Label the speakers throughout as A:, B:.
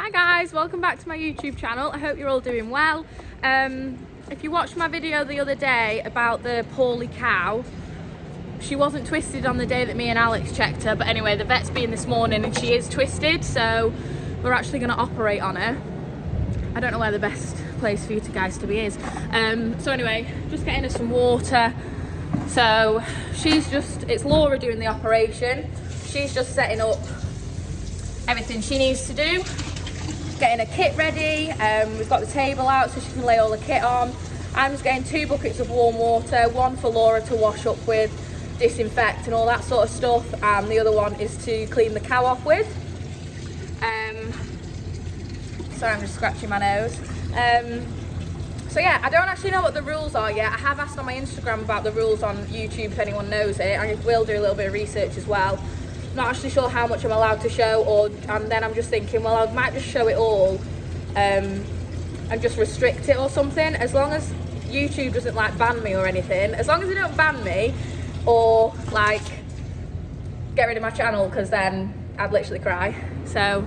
A: Hi guys, welcome back to my YouTube channel. I hope you're all doing well. If you watched my video the other day about the poorly cow, she wasn't twisted on the day that me and Alex checked her, but anyway, the vet's been this morning and she is twisted, so we're actually going to operate on her. I don't know where the best place for you guys to be is. So anyway, just getting her some water. So it's Laura doing the operation. She's just setting up everything she needs to do, getting her kit ready. We've got the table out so she can lay all the kit on. I'm just getting 2 buckets of warm water, one for Laura to wash up with, disinfect and all that sort of stuff, and the other one is to clean the cow off with. Sorry, I'm just scratching my nose. So yeah, I don't actually know what the rules are yet. I have asked on my Instagram about the rules on YouTube if anyone knows it. I will do a little bit of research as well. Not actually sure how much I'm allowed to show, and then I'm just thinking, well, I might just show it all and just restrict it or something. As long as YouTube doesn't like ban me or anything, as long as they don't ban me or like get rid of my channel, because then I'd literally cry. So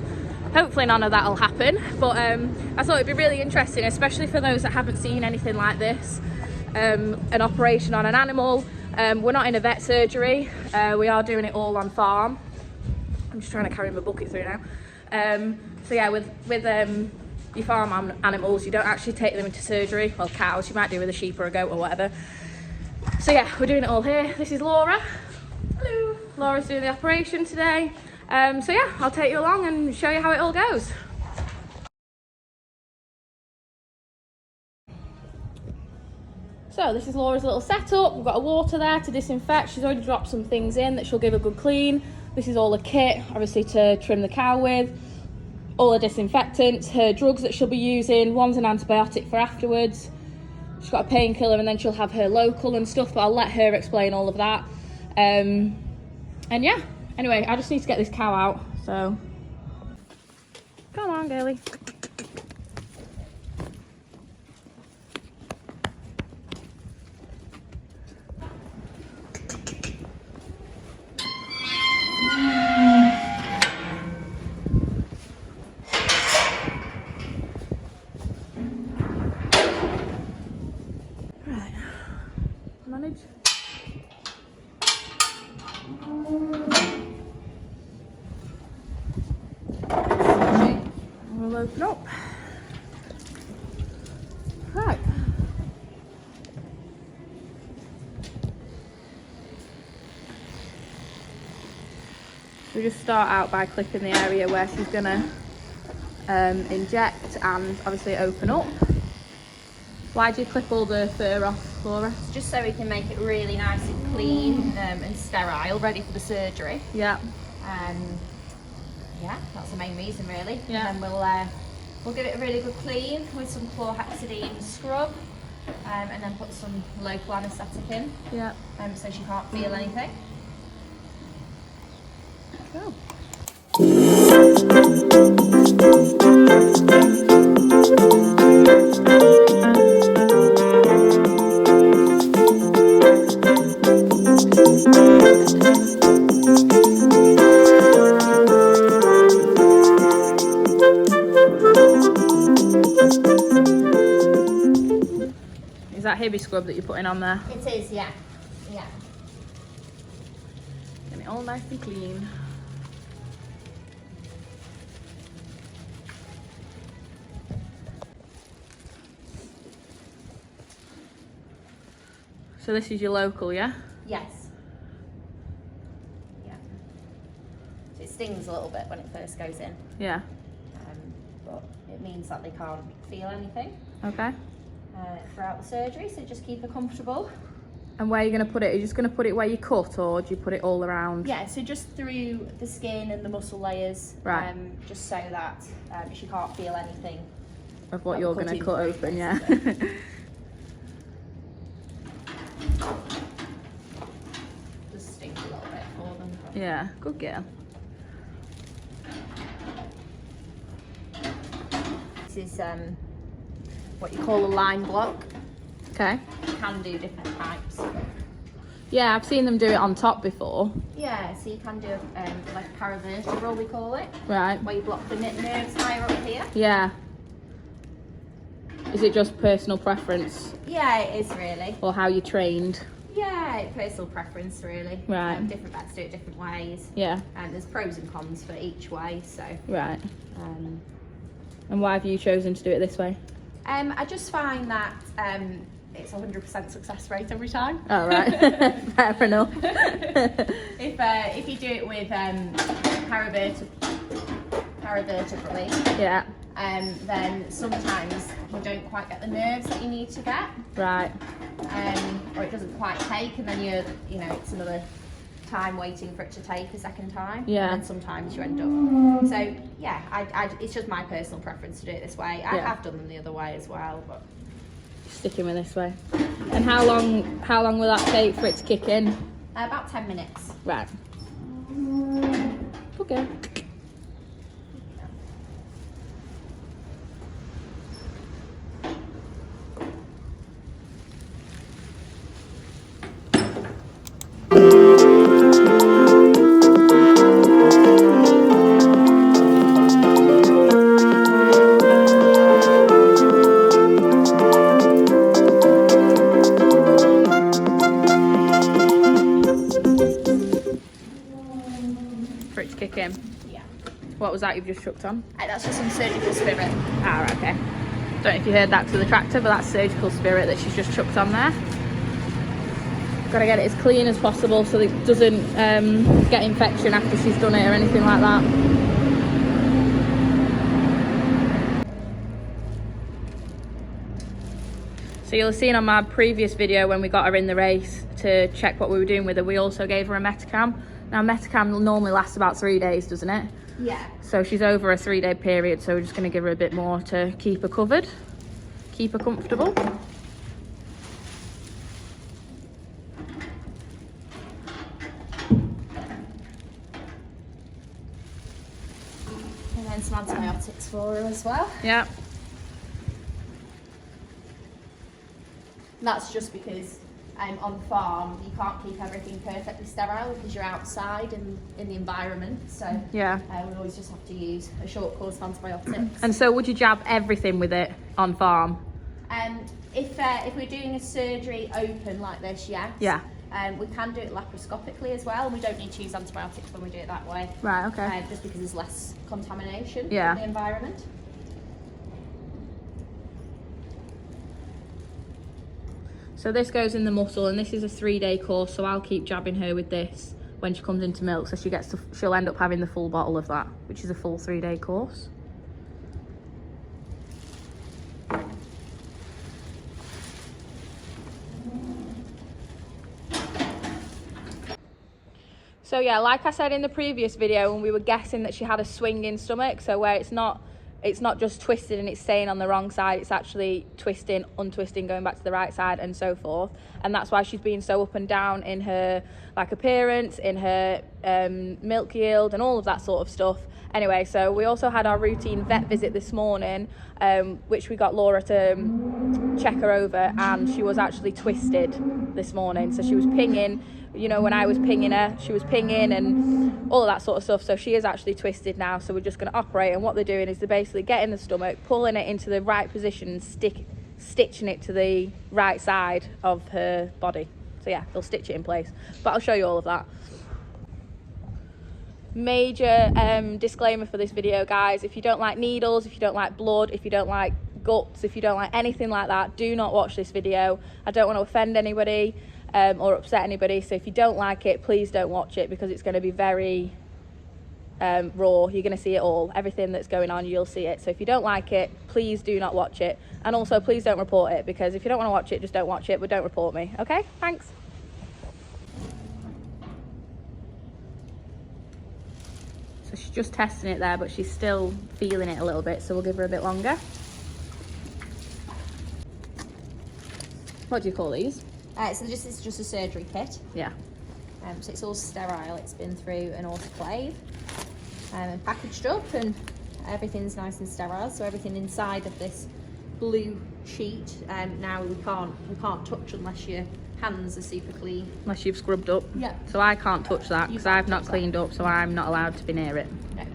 A: hopefully none of that will happen, but I thought it'd be really interesting, especially for those that haven't seen anything like this, an operation on an animal. We're not in a vet surgery, we are doing it all on farm. I'm just trying to carry my bucket through now. So yeah, with your farm animals, you don't actually take them into surgery. Well, cows, you might do with a sheep or a goat or whatever. So yeah, we're doing it all here. This is Laura. Hello. Laura's doing the operation today. So yeah, I'll take you along and show you how it all goes. So this is Laura's little setup. We've got a water there to disinfect. She's already dropped some things in that she'll give a good clean. This is all the kit, obviously, to trim the cow with. All the disinfectants, her drugs that she'll be using. One's an antibiotic for afterwards. She's got a painkiller, and then she'll have her local and stuff, but I'll let her explain all of that. And yeah, anyway, I just need to get this cow out, so. Come on, girlie. Manage. We'll open up. Right. We just start out by clipping the area where she's gonna inject and obviously open up. Why do you clip all the fur off, Laura?
B: Just so we can make it really nice and clean and sterile, ready for the surgery.
A: Yeah.
B: Yeah, that's the main reason really.
A: Yeah.
B: And then we'll give it a really good clean with some chlorhexidine scrub, and then put some local anaesthetic in.
A: Yeah.
B: So she can't feel anything.
A: Cool. Is that Hibby scrub that you're putting on there?
B: It is, yeah. Yeah.
A: Get it all nice and clean. So this is your local, yeah?
B: Yes. Yeah. So it stings a little bit when it first goes in.
A: Yeah.
B: But it means that they can't feel anything.
A: Okay.
B: Throughout the surgery, so just keep her comfortable.
A: And where are you going to put it? Are you just going to put it where you cut, or do you put it all around?
B: Yeah, so just through the skin and the muscle layers,
A: right?
B: Just so that she can't feel anything
A: Of what you're going to cut open, yeah.
B: Just stings a little bit for them.
A: Yeah, good girl.
B: This is what you call a line block.
A: Okay.
B: You can do different types.
A: Yeah, I've seen them do it on top before.
B: Yeah, so you can do like a paravertebral, we call it.
A: Right.
B: Where you block the nerves higher up here.
A: Yeah. Is it just personal preference?
B: Yeah, it is really.
A: Or how you trained?
B: Yeah, personal preference really.
A: Right.
B: Different vets do it different ways.
A: Yeah.
B: And there's pros and cons for each way, so.
A: Right. And why have you chosen to do it this way?
B: I just find that it's 100% success rate every time.
A: Oh, right. Fair enough.
B: If you do it with paravertebrally,
A: yeah.
B: Then sometimes you don't quite get the nerves that you need to get.
A: Right.
B: Or it doesn't quite take, and then it's another time waiting for it to take a second time.
A: Yeah.
B: And then sometimes you end up. So yeah, it's just my personal preference to do it this way. I have done them the other way as well, but
A: sticking with this way. And how long will that take for it to kick in?
B: About 10 minutes.
A: Right. Okay. For it to kick in.
B: Yeah.
A: What was that you've just chucked on?
B: That's just some surgical spirit.
A: Ah, right, okay. Don't know if you heard that to the tractor, but that's surgical spirit that she's just chucked on there. Got to get it as clean as possible so that it doesn't get infection after she's done it or anything like that. So you'll have seen on my previous video when we got her in the race to check what we were doing with her, we also gave her a Metacam. Now Metacam normally lasts about 3 days, doesn't it?
B: Yeah.
A: So she's over a 3-day period, so we're just going to give her a bit more to keep her covered, keep her comfortable.
B: And then some antibiotics for her as well.
A: Yeah.
B: That's just because on the farm you can't keep everything perfectly sterile because you're outside and in the environment, so
A: Yeah.
B: we always just have to use a short course of antibiotics.
A: And so would you jab everything with it on farm?
B: If we're doing a surgery open like this, yes.
A: Yeah.
B: We can do it laparoscopically as well, and we don't need to use antibiotics when we do it that way.
A: Right, okay.
B: Just because there's less contamination
A: Yeah.
B: in the environment.
A: So this goes in the muscle, and this is a 3-day course, so I'll keep jabbing her with this when she comes into milk, so she'll end up having the full bottle of that, which is a full 3-day course. So yeah, like I said in the previous video, when we were guessing that she had a swinging stomach, so where it's not just twisted and it's staying on the wrong side, it's actually twisting, untwisting, going back to the right side and so forth. And that's why she's been so up and down in her appearance, in her milk yield and all of that sort of stuff. Anyway, so we also had our routine vet visit this morning, which we got Laura to check her over, and she was actually twisted this morning. So she was pinging, when I was pinging her, she was pinging and all of that sort of stuff. So she is actually twisted now. So we're just going to operate, and what they're doing is they're basically getting the stomach, pulling it into the right position and stitching it to the right side of her body. So yeah, they'll stitch it in place, but I'll show you all of that. Major disclaimer for this video, guys: if you don't like needles, if you don't like blood, if you don't like guts, if you don't like anything like that, do not watch this video. I don't want to offend anybody or upset anybody, so if you don't like it, please don't watch it, because it's going to be very raw. You're going to see it all, everything that's going on, you'll see it. So if you don't like it, please do not watch it, and also please don't report it, because if you don't want to watch it, just don't watch it, but don't report me. Okay, thanks. So she's just testing it there, but she's still feeling it a little bit, so we'll give her a bit longer. What do you call these?
B: So this is just a surgery kit.
A: Yeah.
B: So it's all sterile. It's been through an autoclave and packaged up, and everything's nice and sterile. So everything inside of this blue sheet, now we can't touch unless you hands are super clean.
A: Unless you've scrubbed up.
B: Yeah.
A: So I can't touch that
B: You
A: because
B: can't
A: I've not
B: touch
A: cleaned up, so I'm not allowed to be near it.
B: No.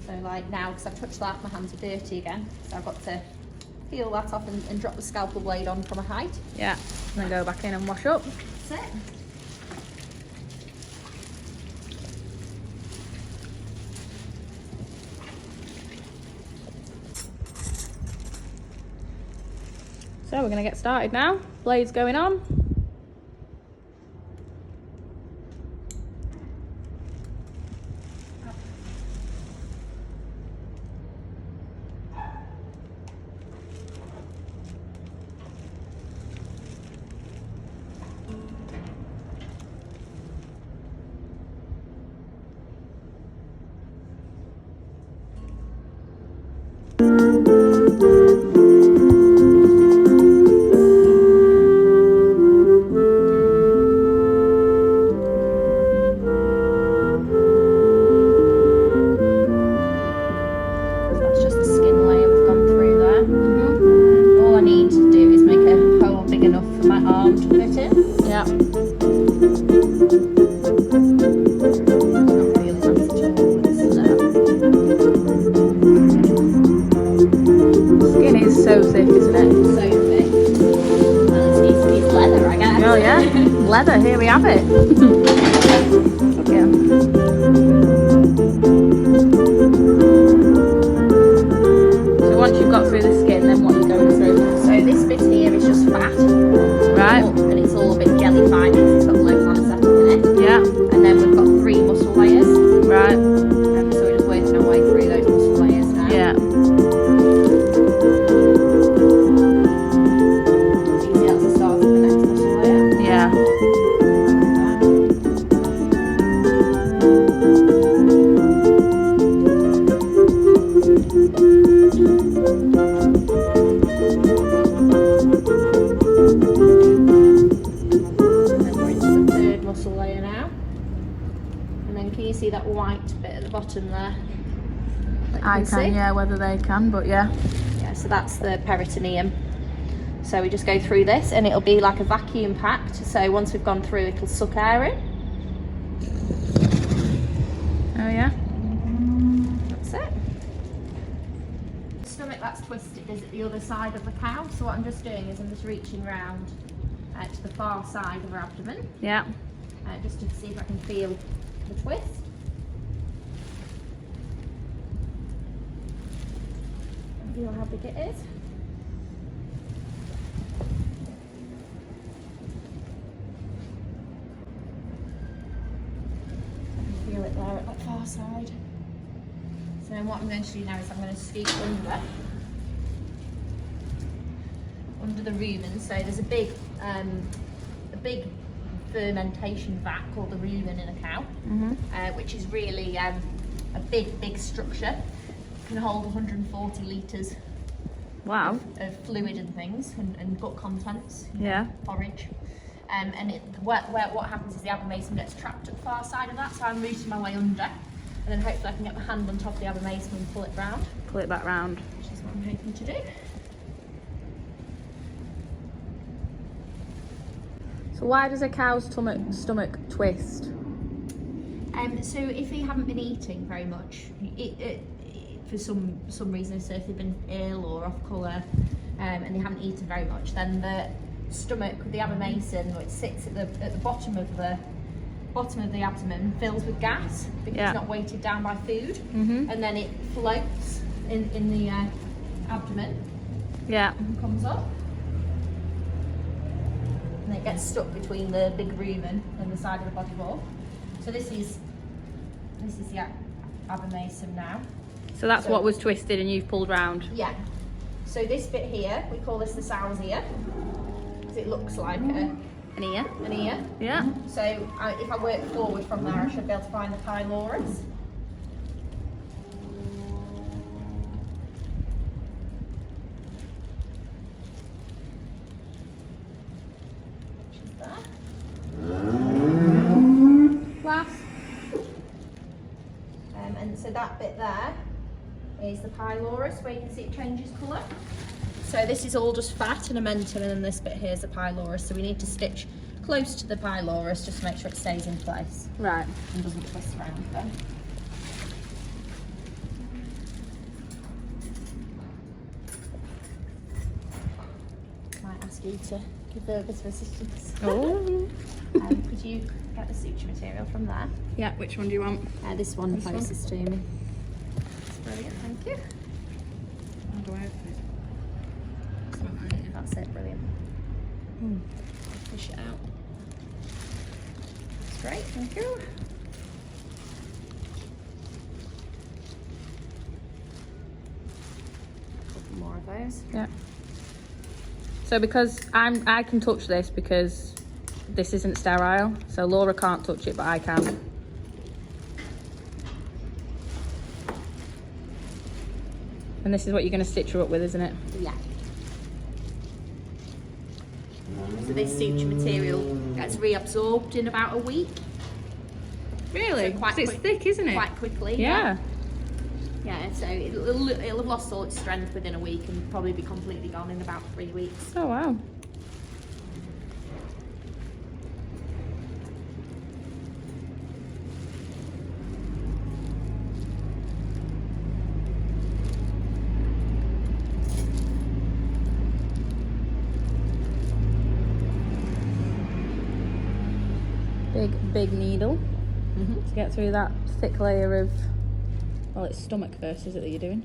B: So like now, because I've touched that, my hands are dirty again. So I've got to peel that off and drop the scalpel blade on from a height.
A: Yeah, and then go back in and wash up.
B: That's it.
A: So we're going to get started now. Blade's going on. Leather, here we have it. Yeah. So once you've got through the skin, then what are you going through?
B: So this bit here is just fat.
A: Right.
B: And it's all a bit jelly-fine because it's got low anesthetic in it.
A: Yeah.
B: And then we've got 3 muscle layers.
A: Right.
B: So we're just working our way through those muscle layers now.
A: Yeah.
B: So you see that's the start of the next muscle layer.
A: Yeah.
B: See that white bit at the bottom there?
A: I can, yeah, whether they can, but yeah.
B: Yeah, so that's the peritoneum. So we just go through this and it'll be like a vacuum packed. So once we've gone through, it'll suck air in.
A: Oh yeah?
B: That's it. The stomach that's twisted is at the other side of the cow. So what I'm just doing is I'm just reaching round to the far side of her abdomen.
A: Yeah.
B: Just to see if I can feel the twist. Feel how big it is. I can feel it there at that far side. So then what I'm going to do now is I'm going to scoop under the rumen. So there's a big fermentation vat called the rumen in a cow, which is really a big structure. Can hold 140 litres
A: wow.
B: of fluid and things and gut contents,
A: yeah,
B: porridge. And what happens is the abomasum gets trapped at the far side of that, so I'm rooting my way under, and then hopefully I can get my hand on top of the abomasum and pull it round.
A: Pull it back round.
B: Which is what I'm hoping to do.
A: So why does a cow's stomach twist?
B: So if they haven't been eating very much, for some reason, so if they've been ill or off colour, and they haven't eaten very much, then the stomach, the abomasum, which sits at the bottom of the abdomen, fills with gas because it's not weighted down by food, and then it floats in the abdomen. Yeah. And comes up, and it gets stuck between the big rumen and the side of the body wall. So this is the abomasum now.
A: So that's what was twisted and you've pulled round?
B: Yeah. So this bit here, we call this the sow's ear, because it looks like an ear. An ear.
A: Yeah.
B: So if I work forward from there, I should be able to find the pylorus. Which is there. Glass. And so that bit there, is the pylorus, where you can see it changes colour. So this is all just fat and omentum, and then this bit here is the pylorus. So we need to stitch close to the pylorus just to make sure it stays in place.
A: Right.
B: And doesn't twist around then. Might ask you to give her a bit of assistance.
A: Oh.
B: Could you get the suture material from there?
A: Yeah, which one do you want?
B: This one
A: This one?
B: closest to me. That's brilliant, thank you.
A: I'll go over it.
B: That's it, brilliant. Push it out. That's great, thank you. A couple more of those.
A: Yeah. So because I can touch this because this isn't sterile, so Laura can't touch it, but I can. And this is what you're going to stitch her up with, isn't it?
B: Yeah. So this suture material gets reabsorbed in about a week.
A: Really?
B: So quite
A: it's
B: quick-
A: thick, isn't it?
B: Quite quickly.
A: Yeah.
B: Yeah, so it'll have lost all its strength within a week and probably be completely gone in about 3 weeks.
A: Oh wow. Big needle to get through that thick layer of, well, it's stomach first, is it, that you're doing?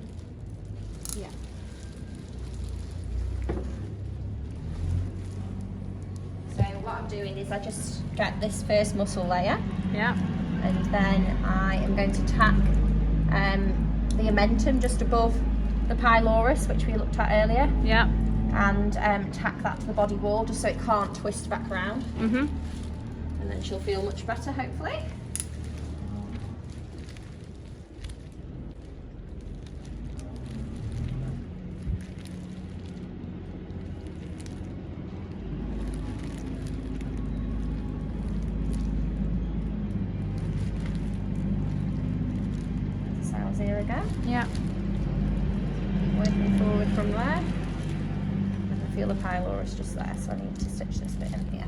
B: Yeah. So what I'm doing is I just get this first muscle layer,
A: Yeah.
B: and then I am going to tack the omentum just above the pylorus, which we looked at earlier,
A: Yeah.
B: and tack that to the body wall just so it can't twist back around. And then she'll feel much better, hopefully. Sounds here again.
A: Yeah.
B: Keep working forward from there. I can feel the pylorus just there, so I need to stitch this bit in here.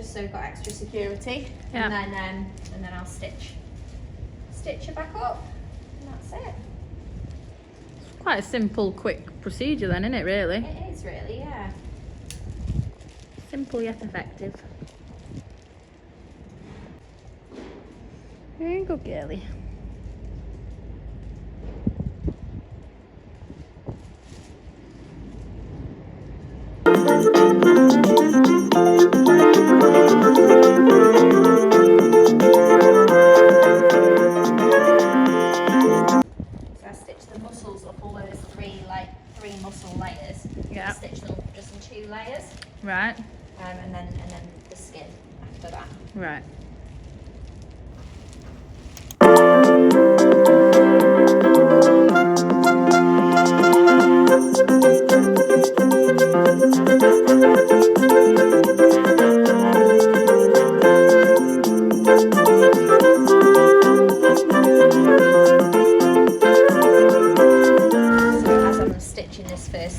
B: So we've got extra security,
A: Yeah.
B: and then I'll stitch it back up, and that's it.
A: Quite a simple, quick procedure then, isn't it, really?
B: It is really, yeah.
A: Simple yet effective. Very good, girlie.
B: Three muscle layers.
A: Yeah.
B: Stitch them just in 2 layers,
A: Right.
B: and then the skin after that.
A: Right.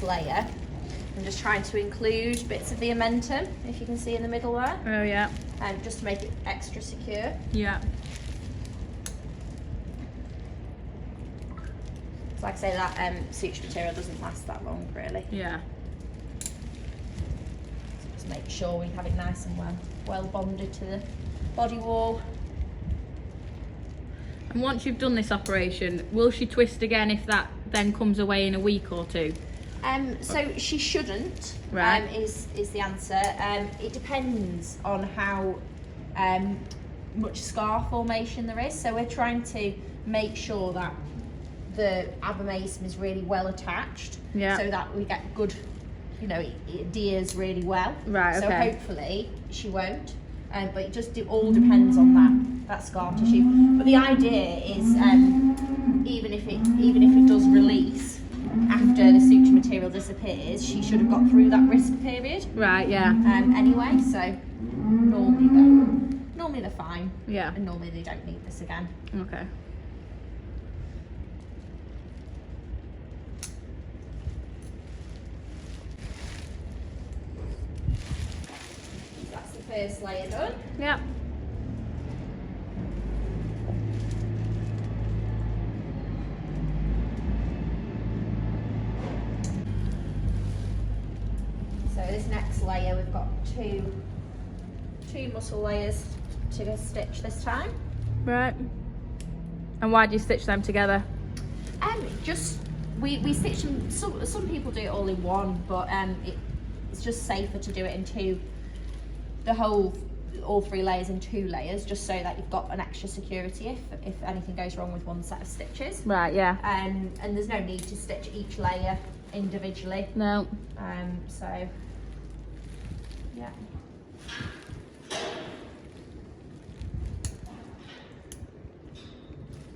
B: Layer. I'm just trying to include bits of the omentum, if you can see in the middle there,
A: Oh yeah.
B: just to make it extra secure.
A: Yeah.
B: So like I say, that suture material doesn't last that long, really.
A: Yeah.
B: To make sure we have it nice and well bonded to the body wall.
A: And once you've done this operation, will she twist again if that then comes away in a week or 2?
B: So she shouldn't,
A: Right.
B: is the answer. It depends on how much scar formation there is. So we're trying to make sure that the abomasum is really well attached,
A: Yeah.
B: so that we get good, you know, it adheres really well.
A: Right,
B: So
A: okay.
B: hopefully she won't. But it all depends on that scar tissue. But the idea is, even if it does release after the suture material disappears, she should have got through that risk period.
A: Right, yeah.
B: Anyway, so normally they're fine.
A: Yeah.
B: And normally they don't need this again.
A: Okay.
B: That's the first layer done.
A: Yep.
B: So this next layer, we've got two muscle layers to stitch this time.
A: Right. And why do you stitch them together?
B: Just we stitch them. Some people do it all in one, but it's just safer to do it in two. All 3 layers in 2 layers, just so that you've got an extra security if anything goes wrong with one set of stitches.
A: Right, yeah.
B: And there's no need to stitch each layer individually.
A: No.
B: So yeah.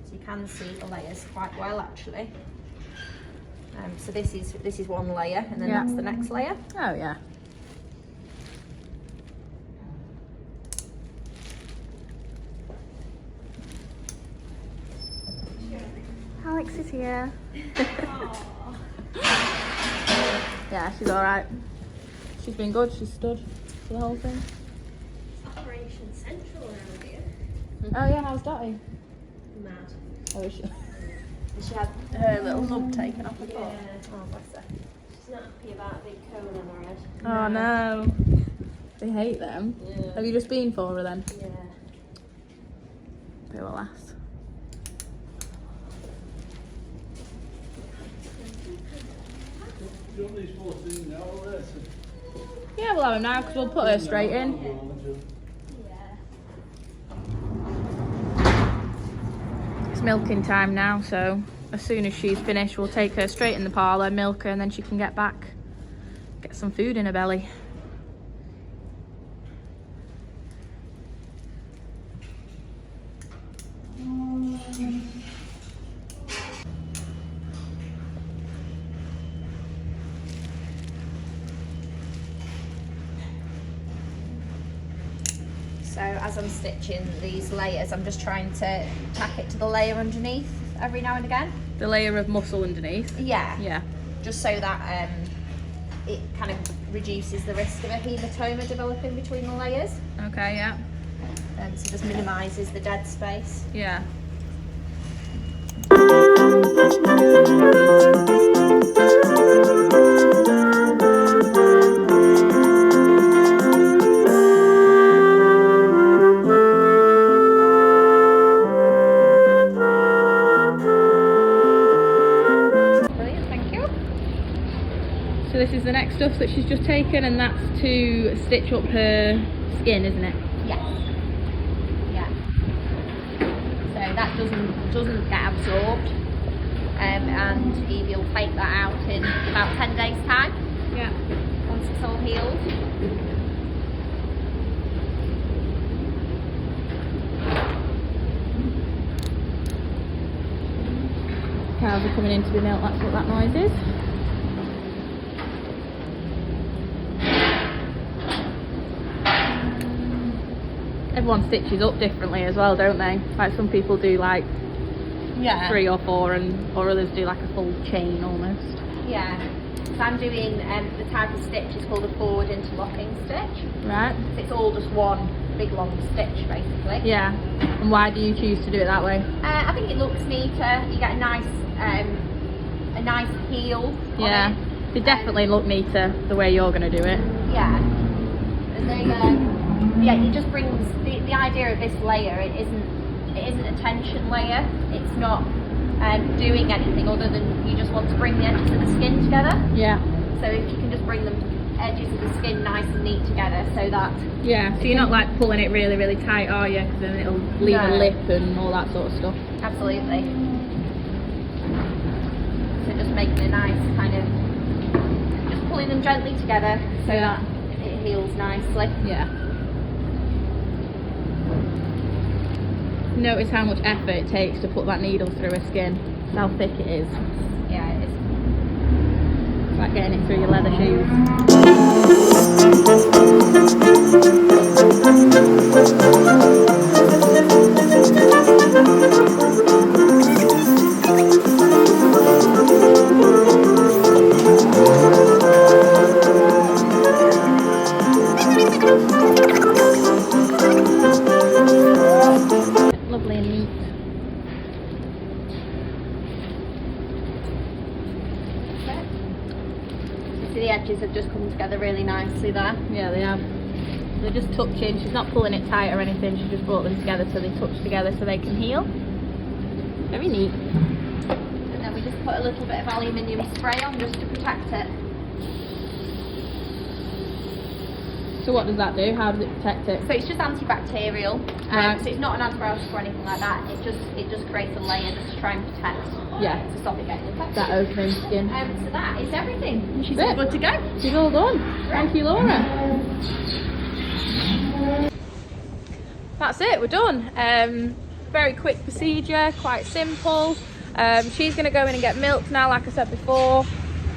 B: So you can see the layers quite well actually. So this is one layer, and then
A: Yeah.
B: that's the next layer.
A: Oh, yeah. Alex is here. Yeah, she's alright. She's been good, she's stood for the whole thing.
B: Operation Central around here.
A: Oh yeah, how's Dottie?
B: Mad.
A: Oh, is she?
B: She had her little lump taken off her foot.
C: Yeah.
B: Oh, bless her.
C: She's not happy about a big cone on her head.
A: Oh no. They hate them.
C: Yeah.
A: Have you just been for her then?
C: Yeah.
A: They will last.
D: Do you want these 14 now or less?
A: Yeah, we'll have them now because we'll put her straight in. It's milking time now, so as soon as she's finished, we'll take her straight in the parlour, milk her, and then she can get back, get some food in her belly.
B: So as I'm stitching these layers, I'm just trying to tack it to the layer underneath every now and again.
A: The layer of muscle underneath.
B: Yeah.
A: Yeah.
B: Just so that it kind of reduces the risk of a hematoma developing between the layers.
A: Okay, yeah.
B: So just minimises the dead space.
A: Yeah.
B: Brilliant, thank you.
A: So this is the next stuff that she's just taken, and that's to stitch up her skin, isn't it?
B: Yes. Yeah. So that doesn't get absorbed, and Evie will fake that out in about 10 days' time
A: Yeah.
B: once it's all healed.
A: Cows are coming in to be milked, that's what that noise is. Everyone stitches up differently as well, don't they? Like some people do like
B: Yeah.
A: 3 or 4 or others do like a full chain almost.
B: Yeah. So I'm doing the type of stitch is called a forward interlocking stitch.
A: Right?
B: So it's all just one big long stitch basically.
A: Yeah. And why do you choose to do it that way?
B: I think it looks neater. You get a nice heel.
A: Yeah.
B: On it.
A: They definitely look neater the way you're going to do it.
B: Yeah. And they, it just brings the idea of this layer. It isn't a tension layer. It's not doing anything other than you just want to bring the edges of the skin together.
A: Yeah.
B: So if you can just bring the edges of the skin nice and neat together, so that
A: Yeah, so you're not like pulling it really, really tight, are you? Because then it'll leave a
B: No.
A: lip and all that sort of stuff.
B: absolutely. So just making a nice kind of, just pulling them gently together so that it heals nicely.
A: Yeah. Notice how much effort it takes to put that needle through her skin. How thick it is.
B: Yeah, it is.
A: It's like getting it through your leather shoes. Lovely and neat.
B: See, the edges have just come together really nicely there.
A: Yeah, they have. They're just touching. She's not pulling it tight or anything. She just brought them together so they touch together so they can heal. Very neat.
B: And then we just put a little bit of aluminium spray on just to protect it.
A: So what does that do? How does it protect it?
B: So it's just antibacterial.
A: Right.
B: So it's not an antibiotic or anything like that. It just creates a layer just to try and protect.
A: Yeah.
B: To stop it getting infected.
A: That opening skin.
B: So that is everything. And she's
A: That's
B: all
A: it.
B: good to go.
A: She's all done. Thank you, Laura. That's it, we're done. Very quick procedure, quite simple. She's going to go in and get milk now, like I said before.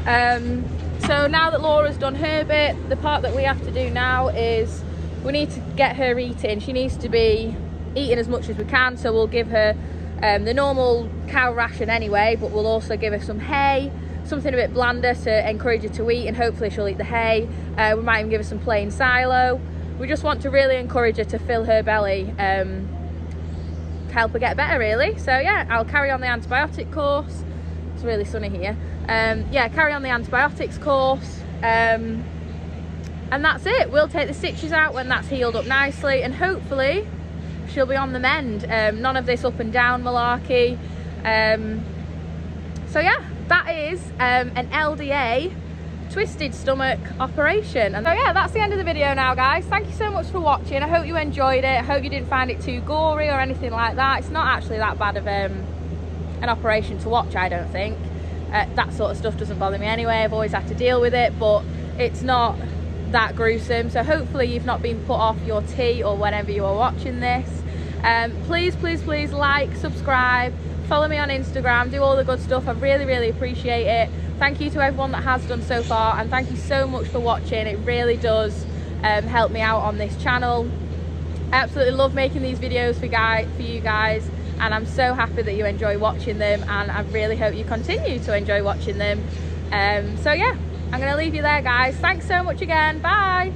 A: So now that Laura's done her bit, the part that we have to do now is we need to get her eating. She needs to be eating as much as we can, so we'll give her the normal cow ration anyway, but we'll also give her some hay, something a bit blander to encourage her to eat, and hopefully she'll eat the hay. We might even give her some plain silo. We just want to really encourage her to fill her belly, to help her get better really. So yeah, I'll carry on the antibiotic course. It's really sunny here. Yeah, carry on the antibiotics course, and that's it. We'll take the stitches out when that's healed up nicely, and hopefully she'll be on the mend. None of this up and down malarkey. So yeah, that is an LDA twisted stomach operation. And so yeah, that's the end of the video now, guys. Thank you so much for watching. I hope you enjoyed it. I hope you didn't find it too gory or anything like that. It's not actually that bad of an operation to watch, I don't think. That sort of stuff doesn't bother me anyway. I've always had to deal with it, but it's not that gruesome. So hopefully you've not been put off your tea or whenever you are watching this. Please like, subscribe, follow me on Instagram, do all the good stuff. I really appreciate it. Thank you to everyone that has done so far, and thank you so much for watching. It really does help me out on this channel. I absolutely love making these videos for you guys, and I'm so happy that you enjoy watching them, and I really hope you continue to enjoy watching them. So yeah, I'm gonna leave you there, guys. Thanks so much again. Bye.